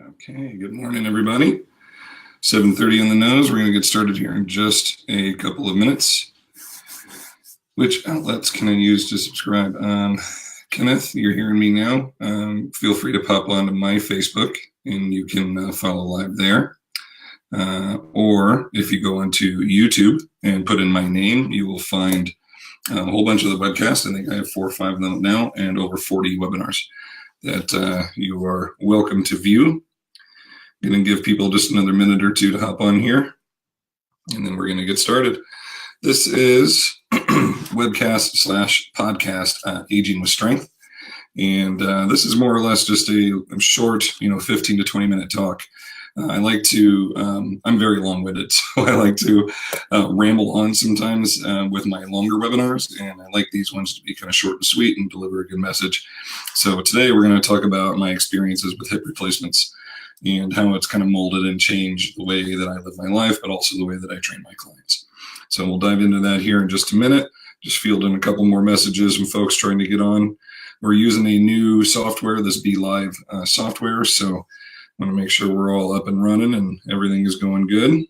Okay, good morning, everybody. 7:30 on the nose. We're going to get started here in just a couple of minutes. Which outlets can I use to subscribe? Kenneth, you're hearing me now. Feel free to pop onto my Facebook and you can follow live there. Or if you go onto YouTube and put in my name, you will find a whole bunch of the webcasts. I think I have 4 or 5 of them now and over 40 webinars that you are welcome to view. I'm going to give people just another minute or two to hop on here, and then we're going to get started. This is webcast/podcast Aging with Strength, and this is more or less just a short, 15 to 20 minute talk. I like to, I'm very long-winded, so I like to ramble on sometimes with my longer webinars, and I like these ones to be kind of short and sweet and deliver a good message. So today we're going to talk about my experiences with hip replacements and how it's kind of molded and changed the way that I live my life, but also the way that I train my clients. So we'll dive into that here in just a minute. Just fielding a couple more messages from folks trying to get on. We're using a new software, this BeLive software, so I want to make sure we're all up and running and everything is going good.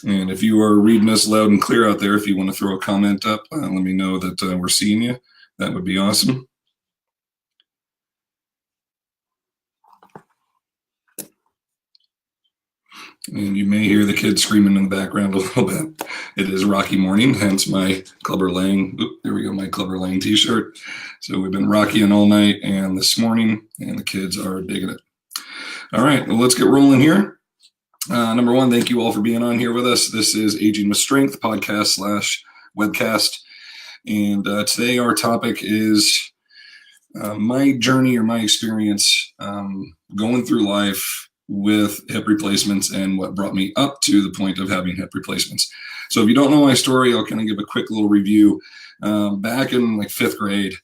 And if you are reading us loud and clear out there, if you want to throw a comment up, let me know that we're seeing you. That would be awesome. And you may hear the kids screaming in the background a little bit. It is Rocky morning, hence my Clubber Lang, there we go, my Clubber Lang t-shirt. So we've been rockying all night and this morning, and the kids are digging it. All right, well, let's get rolling here. Number one, thank you all for being on here with us. This is Aging with Strength podcast/webcast. And today our topic is my journey or my experience going through life with hip replacements and what brought me up to the point of having hip replacements. So if you don't know my story, I'll kind of give a quick little review. Back in like 5th grade,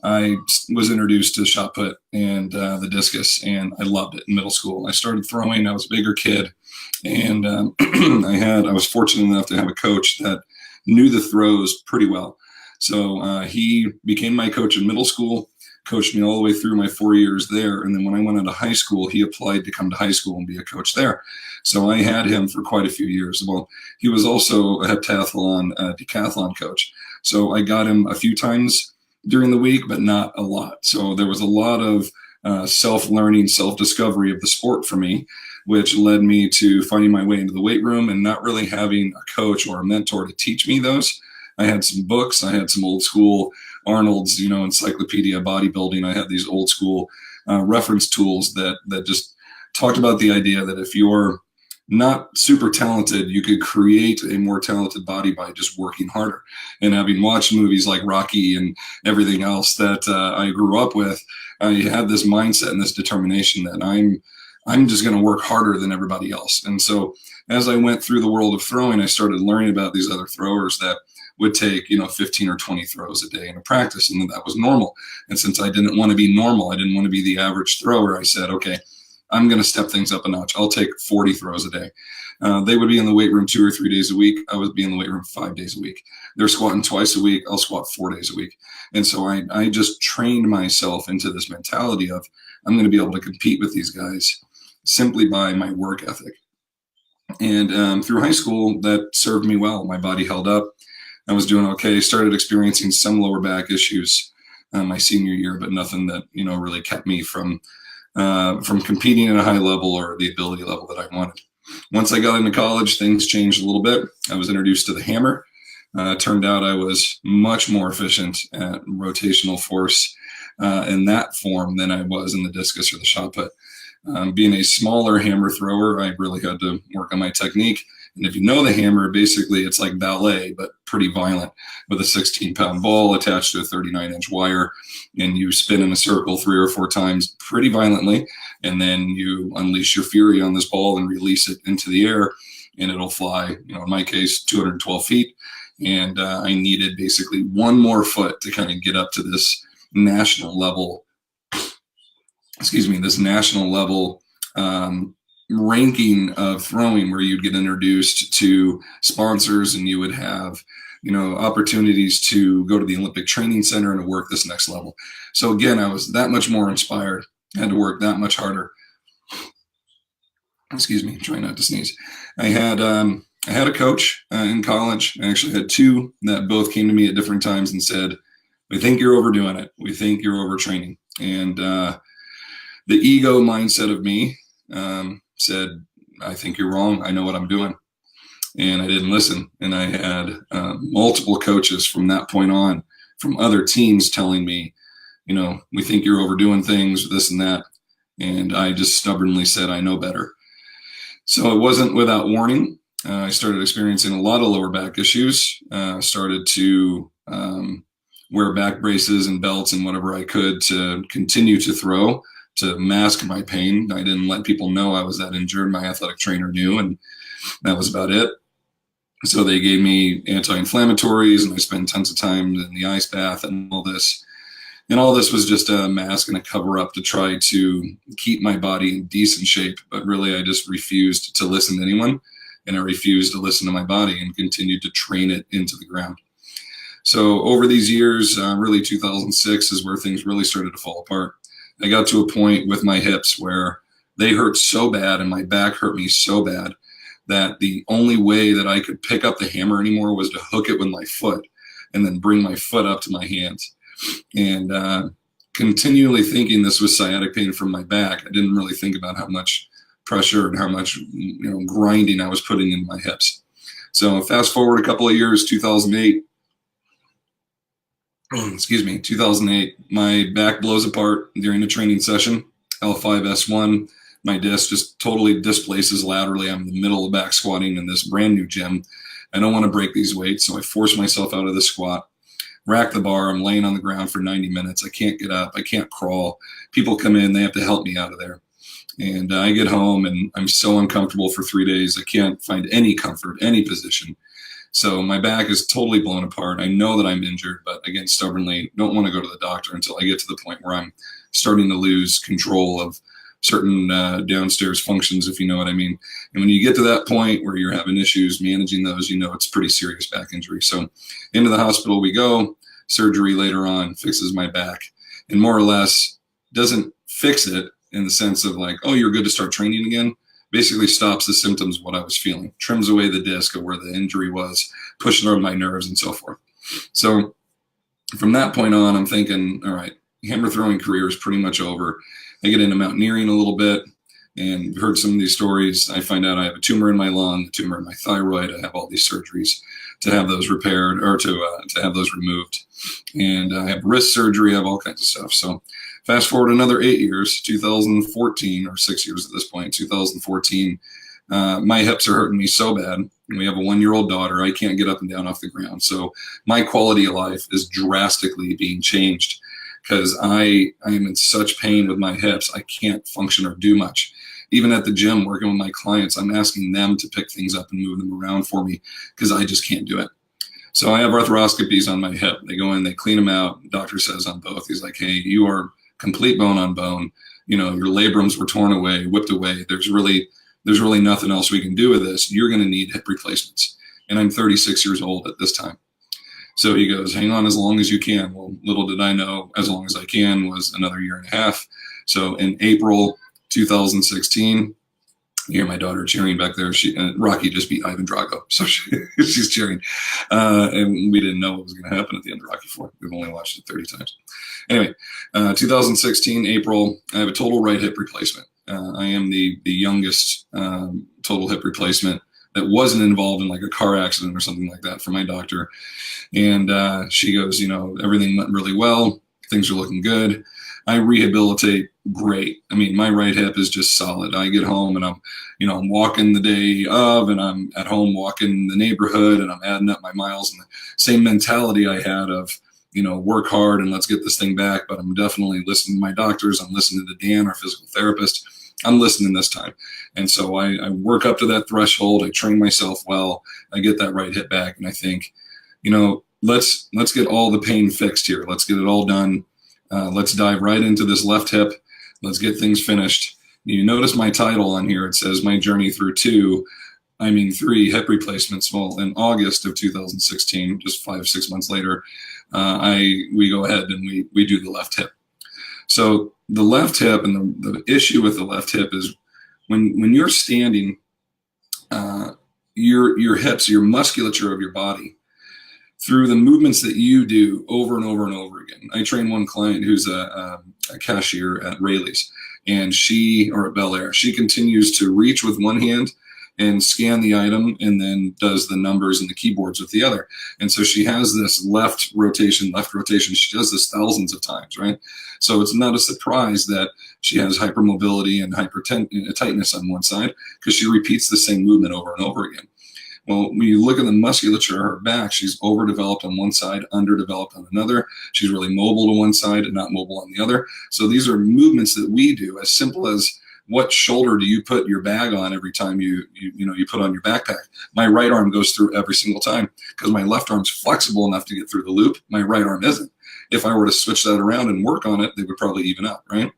I was introduced to shot put and the discus, and I loved it in middle school. I started throwing. I was a bigger kid, and I was fortunate enough to have a coach that knew the throws pretty well. So he became my coach in middle school, coached me all the way through my 4 years there. And then when I went into high school, he applied to come to high school and be a coach there. So I had him for quite a few years. Well, he was also a heptathlon, decathlon coach. So I got him a few times during the week, but not a lot. So there was a lot of self-learning, self-discovery of the sport for me, which led me to finding my way into the weight room and not really having a coach or a mentor to teach me those. I had some books. I had some old school Arnold's, encyclopedia bodybuilding. I had these old school reference tools that just talked about the idea that if you're not super talented, you could create a more talented body by just working harder. And having watched movies like Rocky and everything else that I grew up with, I had this mindset and this determination that I'm just going to work harder than everybody else. And so as I went through the world of throwing, I started learning about these other throwers that would take 15 or 20 throws a day in a practice, and that was normal. And since I didn't want to be normal, I didn't want to be the average thrower, I said, okay, I'm going to step things up a notch. I'll take 40 throws a day. They would be in the weight room 2 or 3 days a week. I would be in the weight room 5 days a week. They're squatting twice a week. I'll squat 4 days a week. And so I just trained myself into this mentality of I'm going to be able to compete with these guys simply by my work ethic. And through high school, that served me well. My body held up. I was doing okay. Started experiencing some lower back issues my senior year, but nothing that really kept me from competing at a high level or the ability level that I wanted. Once I got into college, things changed a little bit. I was introduced to the hammer. Turned out I was much more efficient at rotational force in that form than I was in the discus or the shot put. Being a smaller hammer thrower, I really had to work on my technique. And if you know the hammer, basically it's like ballet, but pretty violent, with a 16-pound ball attached to a 39-inch wire, and you spin in a circle 3 or 4 times pretty violently, and then you unleash your fury on this ball and release it into the air, and it'll fly, in my case, 212 feet. And I needed basically one more foot to kind of get up to this national level, ranking of throwing, where you'd get introduced to sponsors and you would have opportunities to go to the Olympic Training Center and to work this next level. So again, I was that much more inspired I had to work that much harder. Excuse me, trying not to sneeze. I had a coach in college. I actually had two that both came to me at different times and said, "We think you're overdoing it. We think you're overtraining." And the ego mindset of me said, "I think you're wrong. I know what I'm doing." And I didn't listen. And I had multiple coaches from that point on, from other teams, telling me, "We think you're overdoing things, this and that." And I just stubbornly said, "I know better." So it wasn't without warning. I started experiencing a lot of lower back issues. Started to wear back braces and belts and whatever I could to continue to throw, to mask my pain. I didn't let people know I was that injured. My athletic trainer knew, and that was about it. So they gave me anti-inflammatories, and I spent tons of time in the ice bath and all this. And all this was just a mask and a cover up to try to keep my body in decent shape. But really, I just refused to listen to anyone, and I refused to listen to my body and continued to train it into the ground. So over these years, really 2006 is where things really started to fall apart. I got to a point with my hips where they hurt so bad and my back hurt me so bad that the only way that I could pick up the hammer anymore was to hook it with my foot and then bring my foot up to my hands. And continually thinking this was sciatic pain from my back, I didn't really think about how much pressure and how much grinding I was putting in my hips. So fast forward a couple of years, 2008, excuse me, 2008, my back blows apart during a training session, L5S1. My disc just totally displaces laterally. I'm in the middle of back squatting in this brand new gym. I don't want to break these weights, so I force myself out of the squat, rack the bar. I'm laying on the ground for 90 minutes. I can't get up. I can't crawl. People come in. They have to help me out of there. And I get home, and I'm so uncomfortable for 3 days. I can't find any comfort, any position. So my back is totally blown apart. I know that I'm injured, but again, stubbornly, don't want to go to the doctor until I get to the point where I'm starting to lose control of certain downstairs functions, if you know what I mean. And when you get to that point where you're having issues managing those, it's pretty serious back injury. So into the hospital we go. Surgery later on fixes my back, and more or less doesn't fix it in the sense of like, oh, you're good to start training again. Basically stops the symptoms of what I was feeling, trims away the disc of where the injury was, pushing on my nerves and so forth. So from that point on, I'm thinking, all right, hammer throwing career is pretty much over. I get into mountaineering a little bit and heard some of these stories. I find out I have a tumor in my lung, a tumor in my thyroid. I have all these surgeries to have those repaired or to have those removed. And I have wrist surgery. I have all kinds of stuff. So fast forward another 8 years, 2014, or 6 years at this point, 2014, my hips are hurting me so bad. We have a 1-year-old daughter. I can't get up and down off the ground. So my quality of life is drastically being changed because I am in such pain with my hips. I can't function or do much. Even at the gym, working with my clients, I'm asking them to pick things up and move them around for me because I just can't do it. So I have arthroscopies on my hip. They go in, they clean them out. Doctor says on both, he's like, hey, you are complete bone on bone. Your labrums were torn away, whipped away. There's really nothing else we can do with this. You're going to need hip replacements. And I'm 36 years old at this time. So he goes, hang on as long as you can. Well, little did I know, as long as I can was another 1.5 years. So in April 2016, you hear my daughter cheering back there. Rocky just beat Ivan Drago, so she's cheering. And we didn't know what was going to happen at the end of Rocky IV. We've only watched it 30 times. Anyway, 2016, April, I have a total right hip replacement. I am the youngest total hip replacement that wasn't involved in like a car accident or something like that for my doctor. And she goes, everything went really well. Things are looking good. I rehabilitate great. I mean, my right hip is just solid. I get home and I'm walking the day of, and I'm at home walking the neighborhood, and I'm adding up my miles, and the same mentality I had of, work hard and let's get this thing back. But I'm definitely listening to my doctors. I'm listening to Dan, our physical therapist. I'm listening this time. And so I work up to that threshold. I train myself well. I get that right hip back. And I think, let's get all the pain fixed here. Let's get it all done. Let's dive right into this left hip. Let's get things finished. You notice my title on here. It says my journey through 3 hip replacements. Well, in August of 2016, just 5-6 months later, we go ahead and we do the left hip. So the left hip, and the issue with the left hip is when you're standing, your hips, your musculature of your body, through the movements that you do over and over and over again. I train one client who's a cashier at Rayleigh's, and or at Bel Air, she continues to reach with one hand and scan the item and then does the numbers and the keyboards with the other. And so she has this left rotation. She does this thousands of times, right? So it's not a surprise that she has hypermobility and tightness on one side, because she repeats the same movement over and over again. Well, when you look at the musculature of her back, she's overdeveloped on one side, underdeveloped on another. She's really mobile to one side and not mobile on the other. So these are movements that we do, as simple as what shoulder do you put your bag on every time you put on your backpack? My right arm goes through every single time because my left arm's flexible enough to get through the loop. My right arm isn't. If I were to switch that around and work on it, they would probably even up, right?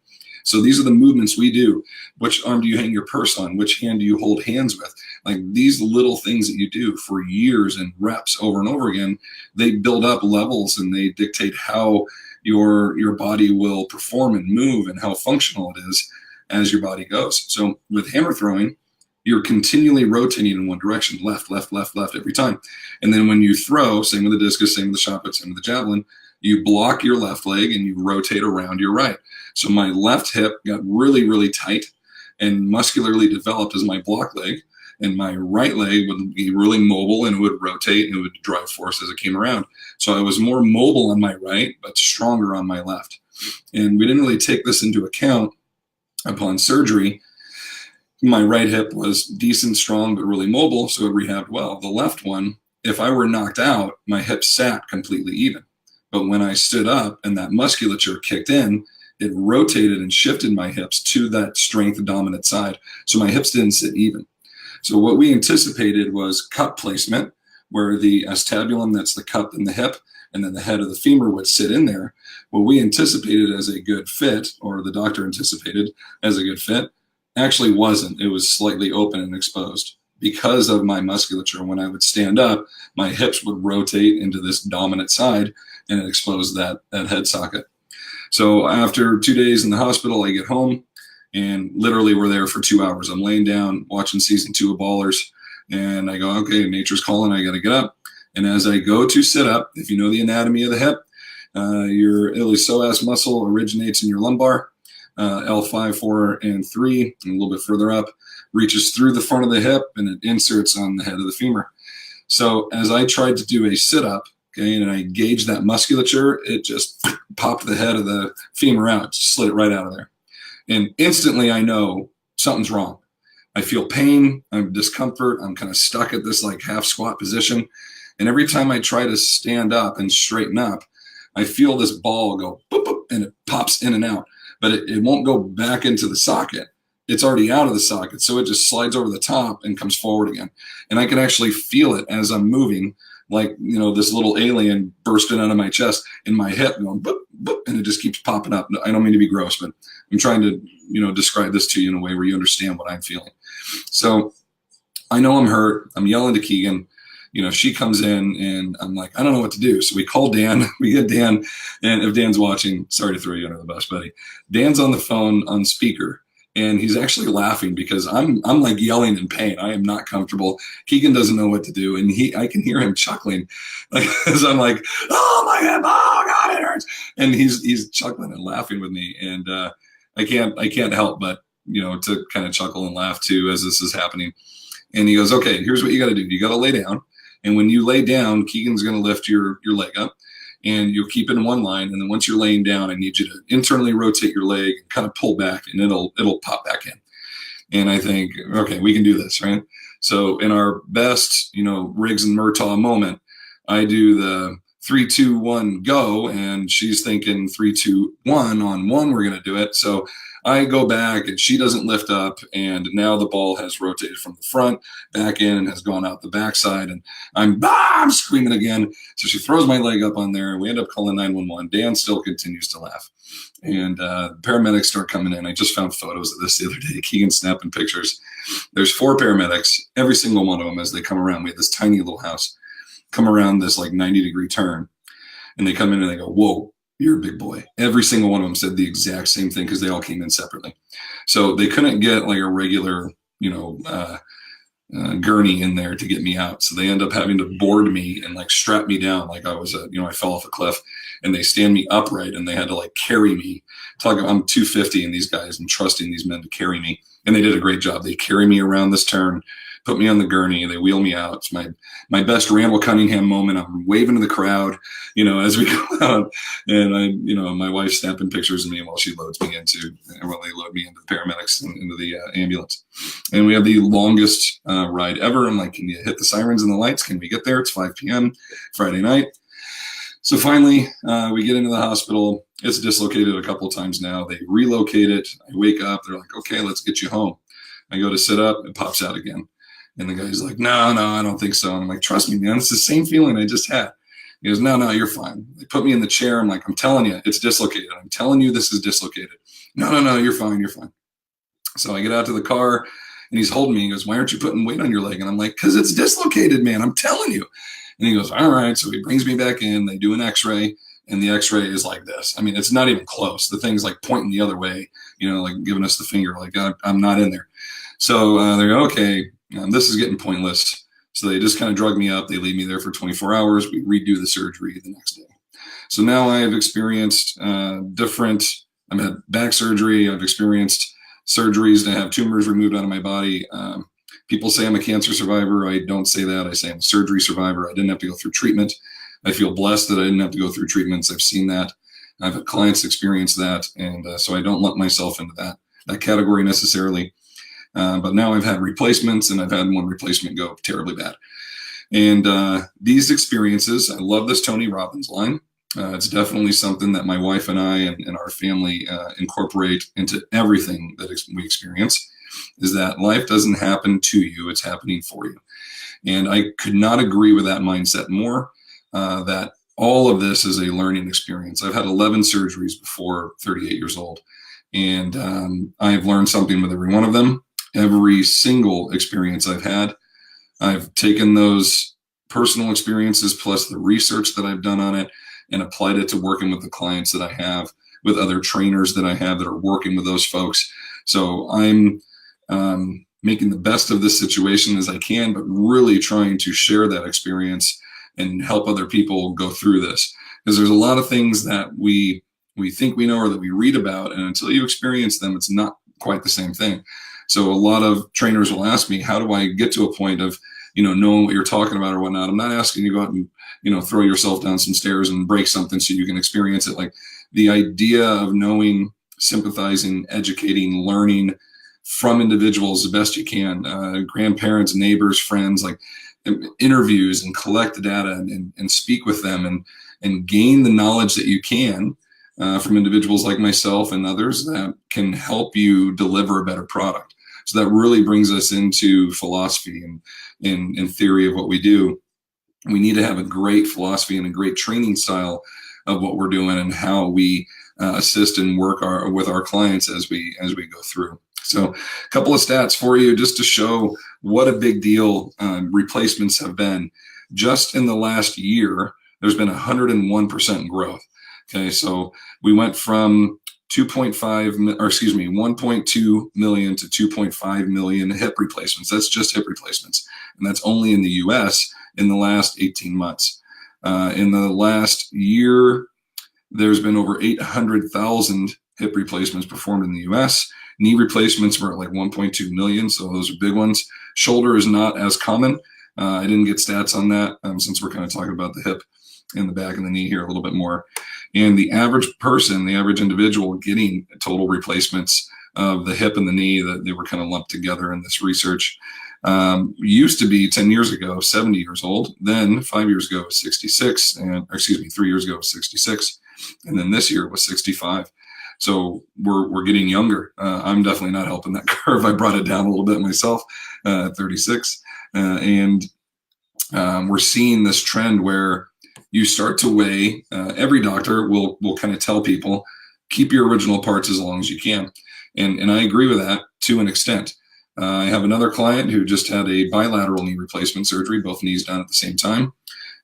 So these are the movements we do. Which arm do you hang your purse on? Which hand do you hold hands with? Like these little things that you do for years and reps over and over again, they build up levels and they dictate how your body will perform and move and how functional it is as your body goes. So with hammer throwing, you're continually rotating in one direction, left, left, left, left every time. And then when you throw, same with the discus, same with the shot put, same with the javelin, you block your left leg and you rotate around your right. So my left hip got really, really tight and muscularly developed as my block leg, and my right leg would be really mobile and it would rotate and it would drive force as it came around. So I was more mobile on my right, but stronger on my left. And we didn't really take this into account upon surgery. My right hip was decent, strong, but really mobile, so it rehabbed well. The left one, if I were knocked out, my hip sat completely even. But when I stood up and that musculature kicked in, it rotated and shifted my hips to that strength dominant side. So my hips didn't sit even. So what we anticipated was cup placement, where the acetabulum, that's the cup in the hip, and then the head of the femur would sit in there. What we anticipated as a good fit, or the doctor anticipated as a good fit, actually wasn't. It was slightly open and exposed. Because of my musculature, when I would stand up, my hips would rotate into this dominant side and it exposed that head socket. So after 2 days in the hospital, I get home and literally we're there for 2 hours. I'm laying down watching season 2 of Ballers, and I go, okay, nature's calling, I got to get up. And as I go to sit up, if you know the anatomy of the hip, your iliopsoas muscle originates in your lumbar, L5, 4, and 3, and a little bit further up, reaches through the front of the hip and it inserts on the head of the femur. So as I tried to do a sit-up, okay, and I gauged that musculature, it just popped the head of the femur out, just slid it right out of there. And instantly I know something's wrong. I feel pain, I'm discomfort, I'm kind of stuck at this like half squat position. And every time I try to stand up and straighten up, I feel this ball go boop, boop, and it pops in and out, but it won't go back into the socket. It's already out of the socket. So it just slides over the top and comes forward again. And I can actually feel it as I'm moving, like, you know, this little alien bursting out of my chest and my hip going boop, boop, and it just keeps popping up. I don't mean to be gross, but I'm trying to, you know, describe this to you in a way where you understand what I'm feeling. So I know I'm hurt. I'm yelling to Keegan. You know, she comes in and I'm like, I don't know what to do. So we call Dan, we get Dan, and if Dan's watching, sorry to throw you under the bus, buddy. Dan's on the phone on speaker and he's actually laughing because I'm like yelling in pain. I am not comfortable. Keegan doesn't know what to do. And I can hear him chuckling, like, as I'm like, oh my God, oh God, it hurts. And he's chuckling and laughing with me. And I can't help but, you know, to kind of chuckle and laugh too as this is happening. And he goes, okay, here's what you got to do. You got to lay down. And when you lay down, Keegan's going to lift your leg up and you'll keep it in one line. And then once you're laying down, I need you to internally rotate your leg and kind of pull back and it'll pop back in. And I think, okay, we can do this, right? So in our best, you know, Riggs and Murtaugh moment, I do the 3, 2, 1, go. And she's thinking 3, 2, 1 on one, we're going to do it. So I go back and she doesn't lift up, and now the ball has rotated from the front back in and has gone out the backside, and I'm screaming again. So she throws my leg up on there and we end up calling 911. Dan still continues to laugh, and paramedics start coming in. I just found photos of this the other day. Keegan snapping pictures. There's 4 paramedics, every single one of them as they come around. We have this tiny little house, come around this like 90-degree turn, and they come in and they go, whoa. You're a big boy. Every single one of them said the exact same thing because they all came in separately. So they couldn't get like a regular, gurney in there to get me out. So they end up having to board me and like strap me down like I was I fell off a cliff, and they stand me upright and they had to like carry me. I'm 250 and these guys, and trusting these men to carry me. And they did a great job. They carry me around this turn, put me on the gurney, they wheel me out. It's my best Randall Cunningham moment. I'm waving to the crowd, as we go out, and my wife's snapping pictures of me while they load me into the paramedics and into the ambulance. And we have the longest ride ever. I'm like, can you hit the sirens and the lights? Can we get there? It's 5 p.m. Friday night. So finally, we get into the hospital. It's dislocated a couple of times now. They relocate it. I wake up. They're like, okay, let's get you home. I go to sit up. It pops out again. And the guy's like, no, I don't think so. And I'm like, trust me, man, it's the same feeling I just had. He goes, no, you're fine. They put me in the chair. I'm like, I'm telling you, it's dislocated. I'm telling you, this is dislocated. No, you're fine. You're fine. So I get out to the car and he's holding me. He goes, why aren't you putting weight on your leg? And I'm like, because it's dislocated, man. I'm telling you. And he goes, all right. So he brings me back in. They do an x-ray. And the x-ray is like this. I mean, it's not even close. The thing's like pointing the other way, like giving us the finger, like I'm not in there. So they go, okay, this is getting pointless. So they just kind of drug me up. They leave me there for 24 hours. We redo the surgery the next day. So now I have experienced I've had back surgery. I've experienced surgeries to have tumors removed out of my body. People say I'm a cancer survivor. I don't say that. I say I'm a surgery survivor. I didn't have to go through treatment. I feel blessed that I didn't have to go through treatments. I've seen that. I've had clients experience that. And so I don't lump myself into that category necessarily. But now I've had replacements, and I've had one replacement go terribly bad. And these experiences, I love this Tony Robbins line. It's definitely something that my wife and I and our family incorporate into everything that we experience, is that life doesn't happen to you, it's happening for you. And I could not agree with that mindset more. That all of this is a learning experience. I've had 11 surgeries before 38 years old, and I've learned something with every one of them. Every single experience I've had, I've taken those personal experiences plus the research that I've done on it and applied it to working with the clients that I have, with other trainers that I have that are working with those folks. So I'm making the best of this situation as I can, but really trying to share that experience and help other people go through this. Because there's a lot of things that we think we know or that we read about, and until you experience them, it's not quite the same thing. So a lot of trainers will ask me, how do I get to a point of, knowing what you're talking about or whatnot? I'm not asking you to go out and, throw yourself down some stairs and break something so you can experience it. Like the idea of knowing, sympathizing, educating, learning from individuals the best you can, grandparents, neighbors, friends, like interviews, and collect data and speak with them and gain the knowledge that you can from individuals like myself and others that can help you deliver a better product. So that really brings us into philosophy and in theory of what we do. We need to have a great philosophy and a great training style of what we're doing and how we assist and work with our clients as we go through. So a couple of stats for you just to show what a big deal replacements have been. Just in the last year, there's been 101% growth. Okay, so we went from 1.2 million to 2.5 million hip replacements. That's just hip replacements. And that's only in the US in the last 18 months. In the last year, there's been over 800,000 hip replacements performed in the US. Knee replacements were at like 1.2 million. So those are big ones. Shoulder is not as common. I didn't get stats on that since we're kind of talking about the hip and the back and the knee here a little bit more. And the average person, the average individual getting total replacements of the hip and the knee, that they were kind of lumped together in this research, used to be 10 years ago, 70 years old. Then 5 years ago, 66, 3 years ago, 66. And then this year was 65. So we're getting younger. I'm definitely not helping that curve. I brought it down a little bit myself at 36. And we're seeing this trend where you start to weigh, every doctor will kind of tell people, keep your original parts as long as you can. And I agree with that to an extent. I have another client who just had a bilateral knee replacement surgery, both knees done at the same time.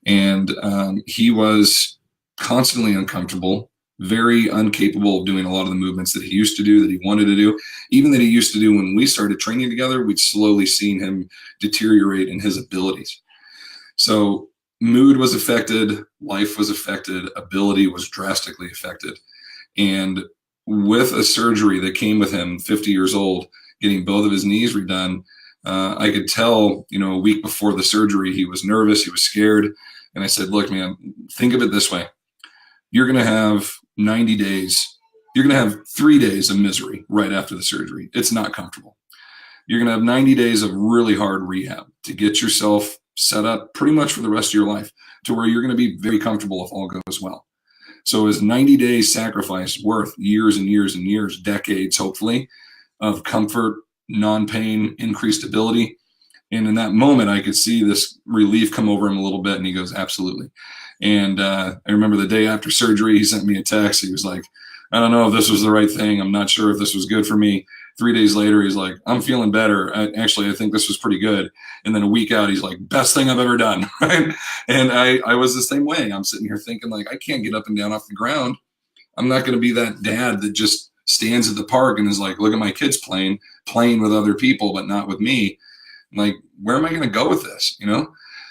And he was constantly uncomfortable very incapable of doing a lot of the movements that he used to do, that he wanted to do, even that he used to do when we started training together. We'd slowly seen him deteriorate in his abilities. So mood was affected, life was affected, ability was drastically affected. And with a surgery that came with him, 50 years old, getting both of his knees redone, I could tell, a week before the surgery, he was nervous, he was scared. And I said, look, man, think of it this way. You're going to have 90 days. You're going to have 3 days of misery right after the surgery. It's not comfortable. You're going to have 90 days of really hard rehab to get yourself set up pretty much for the rest of your life to where you're going to be very comfortable if all goes well. So is 90 days sacrifice worth years and years and years, decades, hopefully, of comfort, non-pain, increased ability? And in that moment, I could see this relief come over him a little bit, and he goes, absolutely. And I remember the day after surgery, he sent me a text. He was like, I don't know if this was the right thing. I'm not sure if this was good for me. 3 days later, he's like, I'm feeling better. I think this was pretty good. And then a week out, he's like, best thing I've ever done. Right? And I was the same way. I'm sitting here thinking, like, I can't get up and down off the ground. I'm not going to be that dad that just stands at the park and is like, look at my kids playing with other people, but not with me. Like, where am I going to go with this?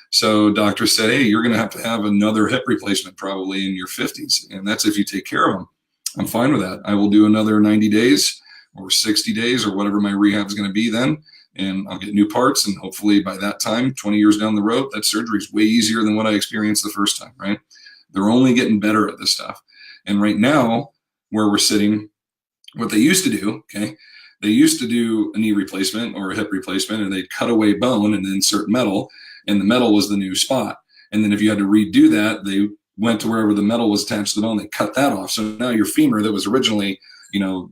So doctor said, hey, you're going to have another hip replacement probably in your 50s. And that's if you take care of them. I'm fine with that. I will do another 90 days or 60 days or whatever my rehab is going to be then. And I'll get new parts. And hopefully by that time, 20 years down the road, that surgery is way easier than what I experienced the first time, right? They're only getting better at this stuff. And right now, where we're sitting, what they used to do, okay, they used to do a knee replacement or a hip replacement, and they'd cut away bone and insert metal, and the metal was the new spot. And then if you had to redo that, they went to wherever the metal was attached to the bone, they cut that off. So now your femur that was originally,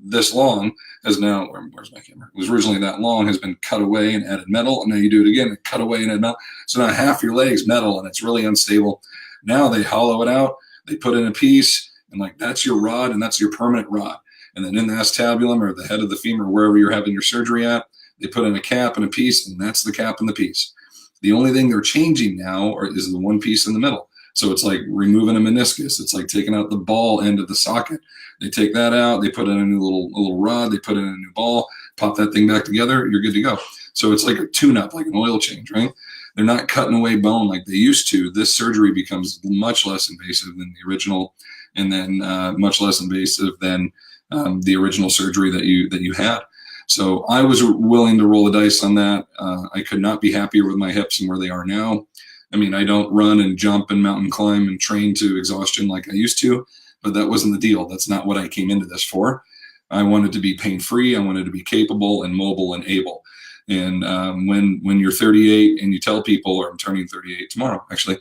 this long has now, where's my camera? It was originally that long, has been cut away and added metal. And now you do it again, and cut away and add metal. So now half your leg's metal, and it's really unstable. Now they hollow it out, they put in a piece, and like that's your rod, and that's your permanent rod. And then in the acetabulum or the head of the femur, wherever you're having your surgery at, they put in a cap and a piece, and that's the cap and the piece. The only thing they're changing now is the one piece in the middle. So it's like removing a meniscus. It's like taking out the ball end of the socket. They take that out, they put in a new little rod, they put in a new ball, pop that thing back together, you're good to go. So it's like a tune-up, like an oil change, right? They're not cutting away bone like they used to. This surgery becomes much less invasive than the original, and then much less invasive than the original surgery that you had. So I was willing to roll the dice on that. I could not be happier with my hips and where they are now. I mean, I don't run and jump and mountain climb and train to exhaustion like I used to, but that wasn't the deal. That's not what I came into this for. I wanted to be pain-free. I wanted to be capable and mobile and able. And when you're 38 and you tell people, or I'm turning 38 tomorrow, actually,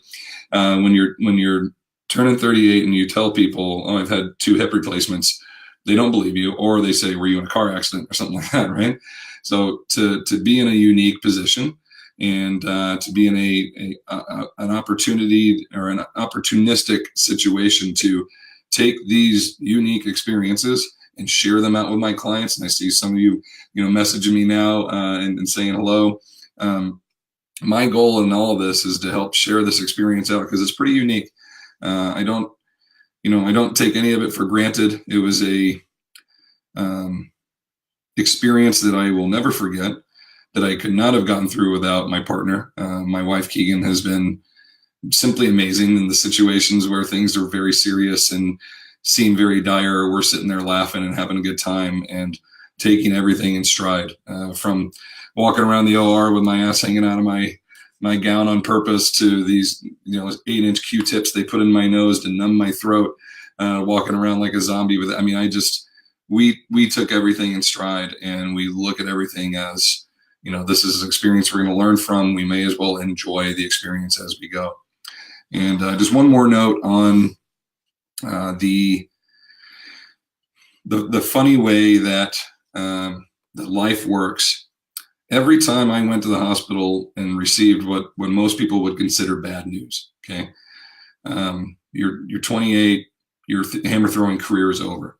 when you're turning 38 and you tell people, oh, I've had 2 hip replacements, they don't believe you, or they say, were you in a car accident or something like that, right? So to be in a unique position and to be in an opportunity or an opportunistic situation to take these unique experiences and share them out with my clients. And I see some of you, messaging me now and saying hello. My goal in all of this is to help share this experience out because it's pretty unique. I don't take any of it for granted. It was a experience that I will never forget, that I could not have gotten through without my partner. My wife, Keegan, has been simply amazing in the situations where things are very serious and seem very dire. We're sitting there laughing and having a good time and taking everything in stride, from walking around the OR with my ass hanging out of my gown on purpose to these 8-inch Q-tips they put in my nose to numb my throat, walking around like a zombie with it. I mean, we took everything in stride, and we look at everything as, this is an experience we're going to learn from. We may as well enjoy the experience as we go. And just one more note on the funny way that life works. Every time I went to the hospital and received what most people would consider bad news, okay, you're 28, your hammer throwing career is over.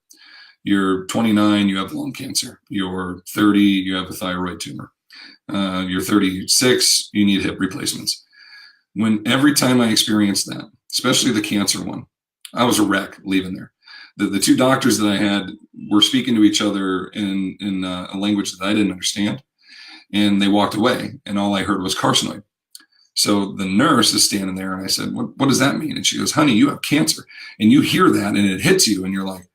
You're 29, you have lung cancer. You're 30, you have a thyroid tumor. You're 36, you need hip replacements. Every time I experienced that, especially the cancer one, I was a wreck leaving there. the two doctors that I had were speaking to each other in a language that I didn't understand, and they walked away, and all I heard was carcinoid. So the nurse is standing there, and I said, what does that mean? And she goes, honey, you have cancer. And you hear that, and it hits you, and you're like,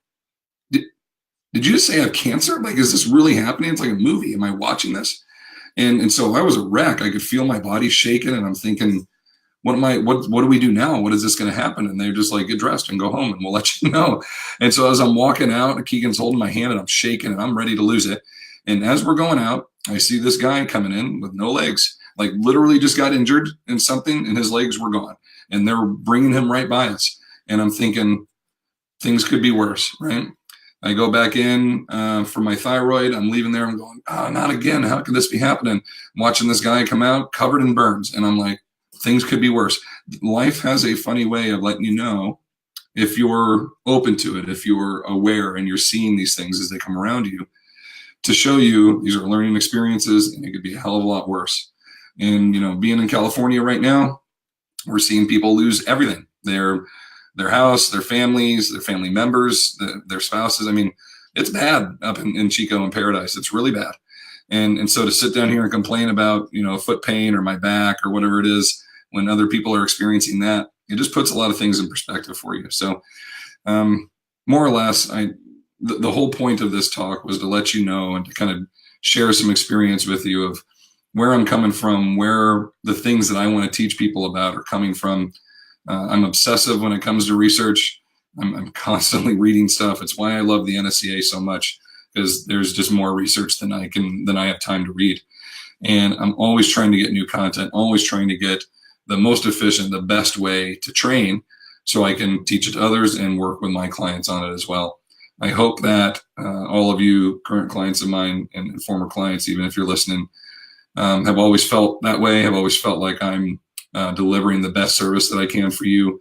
did you just say I have cancer? Like, is this really happening? It's like a movie. Am I watching this? And so I was a wreck. I could feel my body shaking, and I'm thinking, what do we do now? What is this going to happen? And they're just like, get dressed and go home, and we'll let you know. And so as I'm walking out, Keegan's holding my hand, and I'm shaking, and I'm ready to lose it. And as we're going out, I see this guy coming in with no legs, like literally just got injured in something, and his legs were gone. And they're bringing him right by us. And I'm thinking, things could be worse, right? I go back in for my thyroid. I'm leaving there. I'm going, oh, not again. How could this be happening? I'm watching this guy come out covered in burns. And I'm like, things could be worse. Life has a funny way of letting you know if you're open to it, if you're aware and you're seeing these things as they come around you, to show you these are learning experiences, and it could be a hell of a lot worse. And, being in California right now, we're seeing people lose everything. Their house, their families, their family members, their spouses. I mean, it's bad up in Chico and Paradise. It's really bad. And so to sit down here and complain about, foot pain or my back or whatever it is, when other people are experiencing that, it just puts a lot of things in perspective for you. So more or less, the whole point of this talk was to let you know and to kind of share some experience with you of where I'm coming from, where the things that I want to teach people about are coming from. I'm obsessive when it comes to research. I'm constantly reading stuff. It's why I love the NSCA so much, because there's just more research than I have time to read. And I'm always trying to get new content, always trying to get the most efficient, the best way to train so I can teach it to others and work with my clients on it as well. I hope that all of you current clients of mine and former clients, even if you're listening, have always felt that way, have always felt like I'm delivering the best service that I can for you.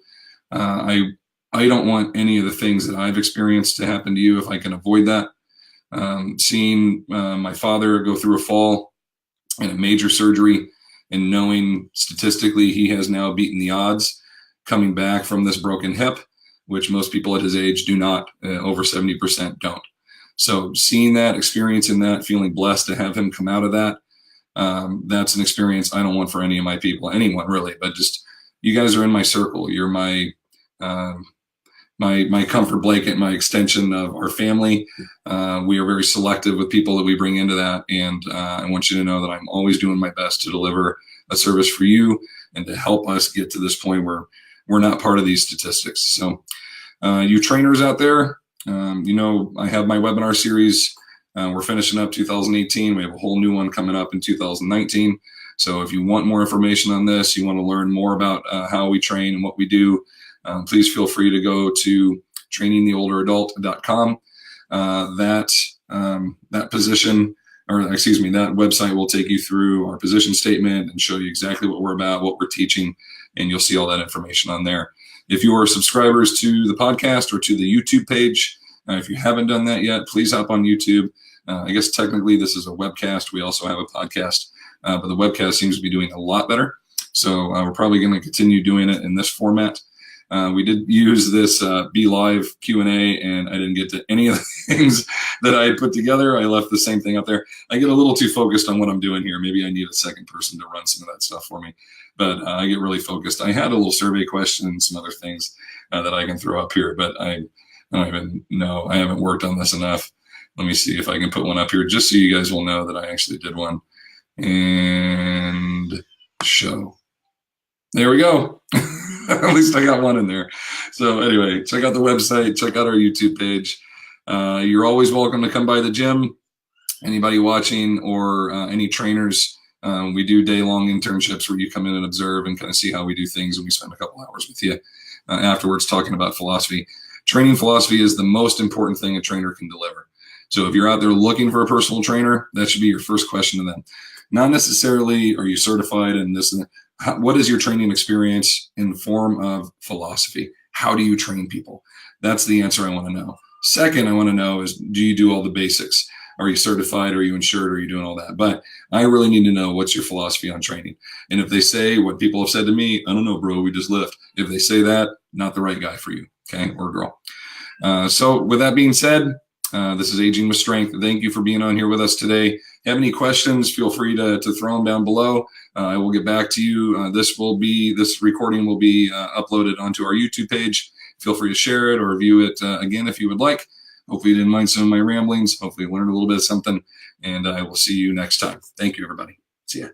I don't want any of the things that I've experienced to happen to you if I can avoid that. Seeing my father go through a fall and a major surgery, and knowing statistically he has now beaten the odds coming back from this broken hip, which most people at his age do not, over 70% don't. So seeing that, experiencing that, feeling blessed to have him come out of that, that's an experience I don't want for any of my people, anyone really, but just you guys are in my circle. You're my comfort blanket, my extension of our family. We are very selective with people that we bring into that. And I want you to know that I'm always doing my best to deliver a service for you and to help us get to this point where we're not part of these statistics. So you trainers out there, I have my webinar series. We're finishing up 2018. We have a whole new one coming up in 2019. So if you want more information on this, you want to learn more about how we train and what we do, please feel free to go to trainingtheolderadult.com. That website will take you through our position statement and show you exactly what we're about, what we're teaching, and you'll see all that information on there. If you are subscribers to the podcast or to the YouTube page, if you haven't done that yet, please hop on YouTube. I guess technically this is a webcast. We also have a podcast, but the webcast seems to be doing a lot better. So we're probably going to continue doing it in this format. We did use this Be Live Q&A, and I didn't get to any of the things that I had put together. I left the same thing up there. I get a little too focused on what I'm doing here. Maybe I need a second person to run some of that stuff for me. But I get really focused. I had a little survey question and some other things that I can throw up here, but I don't even know. I haven't worked on this enough. Let me see if I can put one up here just so you guys will know that I actually did one. And show. There we go. At least I got one in there. So anyway, check out the website, check out our YouTube page. You're always welcome to come by the gym. Anybody watching or any trainers, we do day-long internships where you come in and observe and kind of see how we do things, and we spend a couple hours with you afterwards talking about philosophy. Training philosophy is the most important thing a trainer can deliver. So if you're out there looking for a personal trainer, that should be your first question to them. Not necessarily are you certified in this and that. What is your training experience in form of philosophy? How do you train people? That's the answer I want to know. Second, I want to know is, do you do all the basics? Are you certified? Are you insured? Are you doing all that? But I really need to know what's your philosophy on training. And if they say what people have said to me, I don't know, bro, we just lift. If they say that, not the right guy for you, okay, or girl. So with that being said, this is Aging with Strength. Thank you for being on here with us today. Have any questions, feel free to throw them down below. I will get back to you. This recording will be uploaded onto our YouTube page. Feel free to share it or review it again if you would like. Hopefully you didn't mind some of my ramblings. Hopefully you learned a little bit of something, and I will see you next time. Thank you, everybody. See ya.